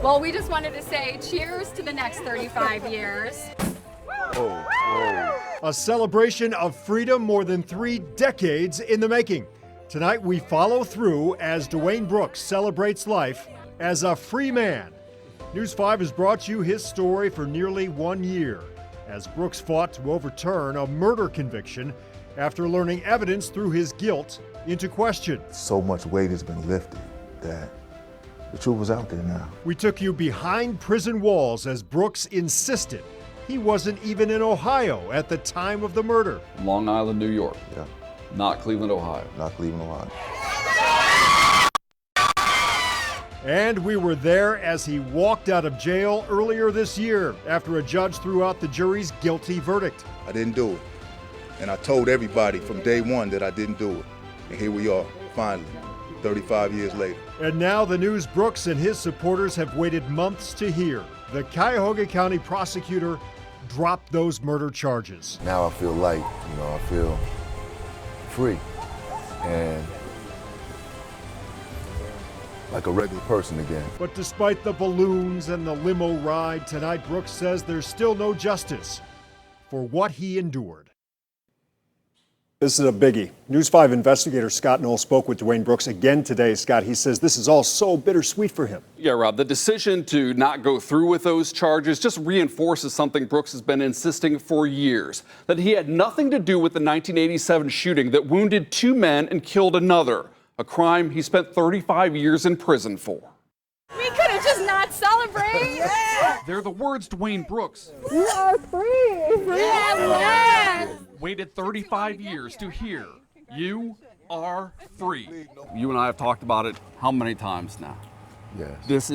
Well, we just wanted to say cheers to the next 35 years. A celebration of freedom more than 3 decades in the making. Tonight we follow through as Dwayne Brooks celebrates life as a free man. News 5 has brought you his story for nearly 1 year as Brooks fought to overturn a murder conviction after learning evidence threw his guilt into question. So much weight has been lifted that the truth was out there now. We took you behind prison walls as Brooks insisted he wasn't even in Ohio at the time of the murder. Long Island, New York. Yeah, Not Cleveland, Ohio. not Cleveland, Ohio. And we were there as he walked out of jail earlier this year after a judge threw out the jury's guilty verdict. I didn't do it. And I told everybody from day one that I didn't do it. And here we are, finally, 35 years later. And now the news Brooks and his supporters have waited months to hear. The Cuyahoga County prosecutor dropped those murder charges. Now I feel light, I feel free and like a regular person again. But despite the balloons and the limo ride, tonight Brooks says there's still no justice for what he endured. This is a biggie. News 5 investigator Scott Knoll spoke with Dwayne Brooks again today. Scott, he says this is all so bittersweet for him. Yeah, Rob, the decision to not go through with those charges just reinforces something Brooks has been insisting for years, that he had nothing to do with the 1987 shooting that wounded 2 men and killed another, a crime he spent 35 years in prison for. We could have just not celebrated. Yeah. They're the words Dwayne Brooks You are free. Yeah. waited 35 years to hear. You are free. You and I have talked about it how many times now? Yes.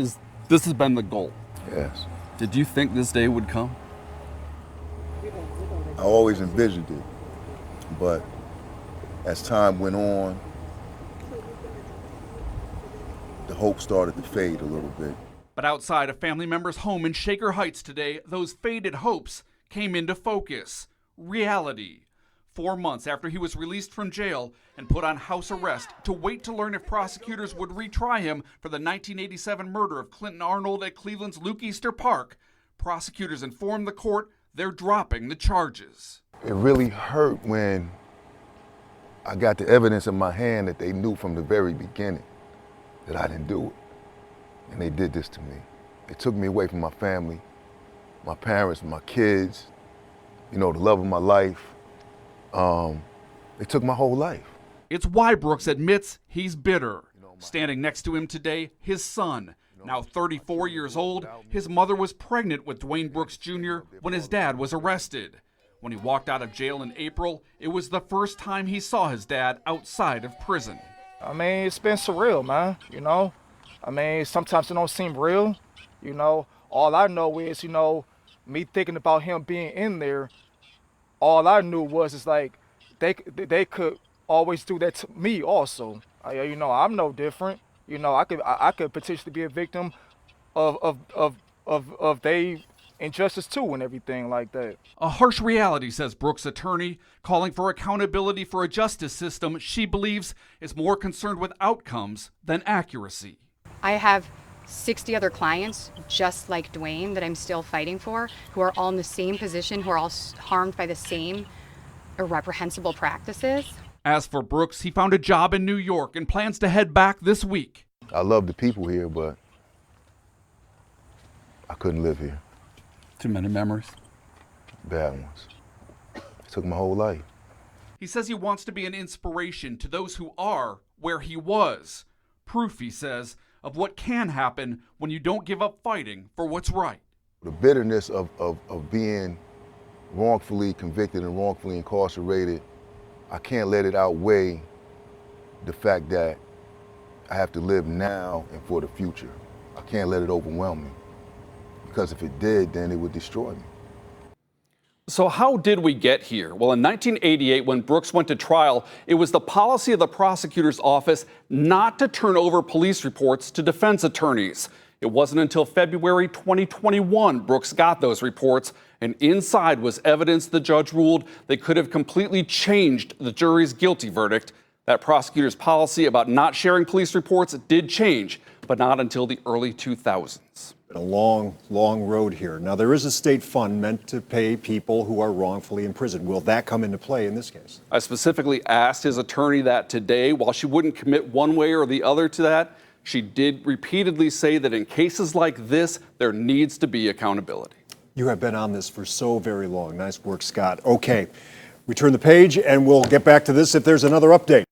This has been the goal. Yes. Did you think this day would come? I always envisioned it, but as time went on, the hope started to fade a little bit. But outside a family member's home in Shaker Heights today, those faded hopes came into focus. Reality. 4 months after he was released from jail and put on house arrest to wait to learn if prosecutors would retry him for the 1987 murder of Clinton Arnold at Cleveland's Luke Easter Park, prosecutors informed the court they're dropping the charges. It really hurt when I got the evidence in my hand that they knew from the very beginning that I didn't do it. And they did this to me. They took me away from my family, my parents, my kids, the love of my life. They took my whole life. It's why Brooks admits he's bitter. Standing next to him today, his son, now 34 years old. His mother was pregnant with Dwayne Brooks Jr. when his dad was arrested. When he walked out of jail in April, it was the first time he saw his dad outside of prison. I mean, it's been surreal, man, I mean, sometimes it don't seem real, All I know is, me thinking about him being in there, all I knew was it's like they could always do that to me also. I'm no different. I could potentially be a victim of they injustice too and everything like that. A harsh reality, says Brooks' attorney, calling for accountability for a justice system she believes is more concerned with outcomes than accuracy. I have 60 other clients just like Dwayne that I'm still fighting for, who are all in the same position, who are all harmed by the same irreprehensible practices. As for Brooks, he found a job in New York and plans to head back this week. I love the people here, but I couldn't live here. Too many memories. Bad ones. It took my whole life. He says he wants to be an inspiration to those who are where he was. Proof, he says, of what can happen when you don't give up fighting for what's right. The bitterness of being wrongfully convicted and wrongfully incarcerated, I can't let it outweigh the fact that I have to live now and for the future. I can't let it overwhelm me, because if it did, then it would destroy me. So how did we get here? Well, in 1988, when Brooks went to trial, it was the policy of the prosecutor's office not to turn over police reports to defense attorneys. It wasn't until February 2021 Brooks got those reports, and inside was evidence the judge ruled they could have completely changed the jury's guilty verdict. That prosecutor's policy about not sharing police reports did change, but not until the early 2000s. A long, long road here. Now, there is a state fund meant to pay people who are wrongfully imprisoned. Will that come into play in this case? I specifically asked his attorney that today. While she wouldn't commit one way or the other to that, she did repeatedly say that in cases like this, there needs to be accountability. You have been on this for so very long. Nice work, Scott. Okay, we turn the page and we'll get back to this if there's another update.